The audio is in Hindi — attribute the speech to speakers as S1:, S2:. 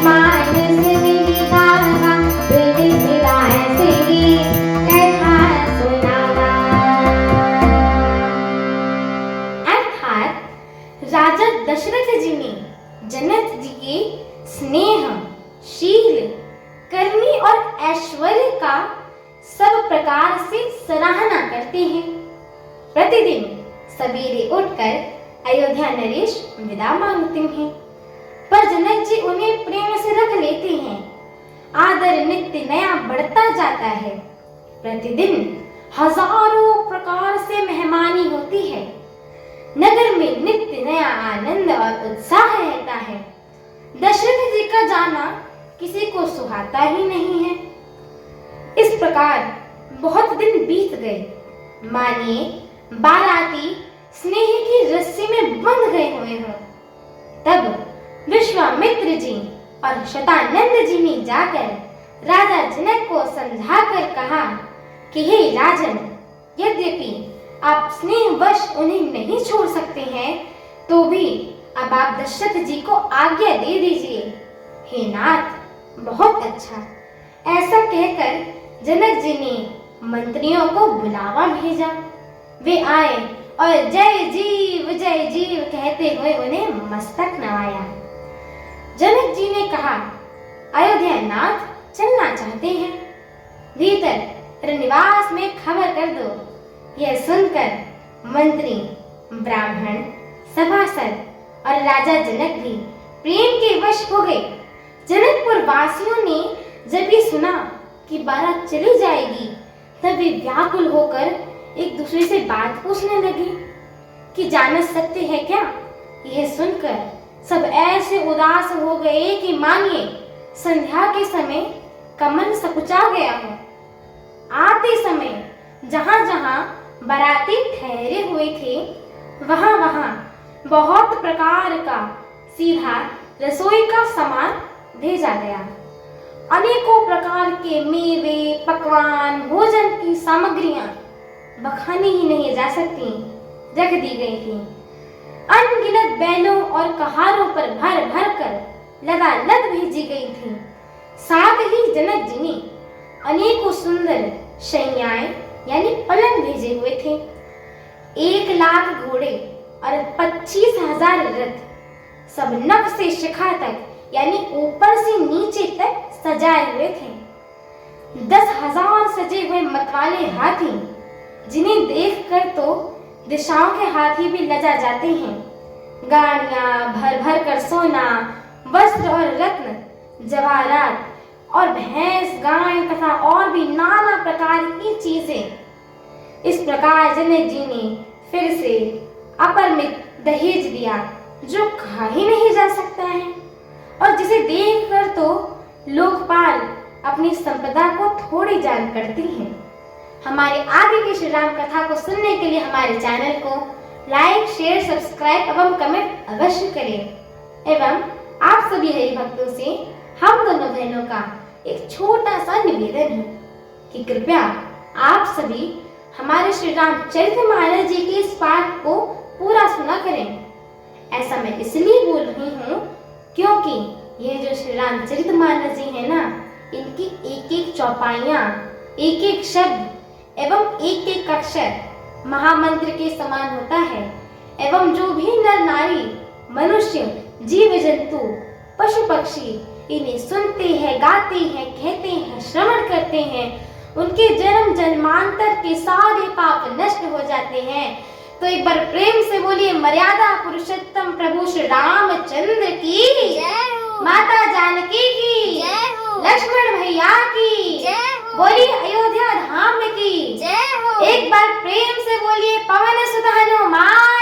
S1: My स्नेह, शील, करनी और ऐश्वर्य का सब प्रकार से सराहना करते हैं। प्रतिदिन सवेरे उठकर अयोध्या नरेश विदा मांगते हैं, पर जनक जी उन्हें प्रेम से रख लेते हैं। आदर नित्य नया बढ़ता जाता है। प्रतिदिन हजारों प्रकार से मेहमानी होती है। नगर में नित्य नया आनंद और उत्साह रहता है। दशरथ जी का जाना किसी को सुहाता ही नहीं है। इस प्रकार बहुत दिन बीत गए। मानिए बाराती स्नेह की रस्सी में बंध गए हुए हों। तब विश्वामित्र जी और शतानंद जी ने जाकर राजा जनक को समझाकर कहा कि हे राजन, यद्यपि आप स्नेहवश उन्हें नहीं छोड़ सकते हैं, तो भी अब आप दशरथ जी को आज्ञा दे दीजिए। हे नाथ, बहुत अच्छा। ऐसा कहकर जनक जी ने मंत्रियों को बुलावा भेजा। वे आए और जय जीव कहते हुए उन्हें मस्तक नवाया। जनक जी ने कहा, अयोध्या नाथ चलना चाहते हैं, भीतर निवास में खबर कर दो। यह सुनकर मंत्री, ब्राह्मण, सभासद और राजा जनक भी प्रेम के वश हो गए। जनकपुर वासियों ने जब ये सुना कि बारात चली जाएगी, तब वे व्याकुल होकर एक दूसरे से बात पूछने लगे कि जाना सकते हैं क्या। यह सुनकर सब ऐसे उदास हो गए कि मानिए संध्या के समय कमल सकुचा गया हो। आते समय जहां जहां बाराती ठहरे हुए थे, वहां वहां बहुत प्रकार का सीधा रसोई का सामान भेजा गया। अनेकों प्रकार के मेवे, पकवान, भोजन की सामग्रियां बखानी ही नहीं जा सकती रख दी गई थी। अनगिनत बैलों और कहारों पर भर भर कर लदालद भेजी गई थी। साथ ही जनक जी ने अनेकों सुंदर शैयाएं यानी पलंग भेजे हुए थे। 1,00,000 घोड़े और 25,000 रथ, सब नभ से शिखा तक यानी ऊपर से नीचे तक सजाए हुए थे। 10,000 सजे हुए मतवाले हाथी, जिन्हें देखकर तो दिशाओं के हाथी भी लजा जाते हैं। गाड़ियां भर भर कर सोना, वस्त्र और रत्न, जवाहरात और भैंस, गाय तथा और भी नाना प्रकार की चीजें। इस प्रकार जनक जी ने फिर से अपरिमित दहेज दिया, जो कहा ही नहीं जा सकता है, और जिसे देखकर तो लोकपाल अपनी संपदा को थोड़ी जान करती हैं। हमारे आगे की श्री राम कथा को सुनने के लिए हमारे चैनल को लाइक, शेयर, सब्सक्राइब एवं कमेंट अवश्य करें। एवं आप सभी हरि भक्तों से हम दोनों बहनों का एक छोटा सा निवेदन है कि कृपया आप सभी हमारे श्री रामचरितमानस जी के इस पाठ को पूरा सुना करें। ऐसा मैं इसलिए बोल रही हूँ क्योंकि ये जो श्री रामचरितमानस जी है ना, इनकी एक एक चौपाइयाँ, एक एक शब्द एवं एक एक अक्षर महामंत्र के समान होता है। एवं जो भी नर नारी, मनुष्य, जीव जंतु, पशु पक्षी इन्हें सुनते हैं, गाते हैं, कहते हैं, श्रवण करते हैं, उनके जन्म जन्मांतर के सारे पाप नष्ट हो जाते हैं। तो एक बार प्रेम से बोलिए, मर्यादा पुरुषोत्तम प्रभु श्री रामचंद्र की जय हो, माता जानकी की जय हो, लक्ष्मण भैया की जय हो, बोलिए अयोध्या धाम की जय हो। एक बार प्रेम से बोलिए, पवन सुत हनुमान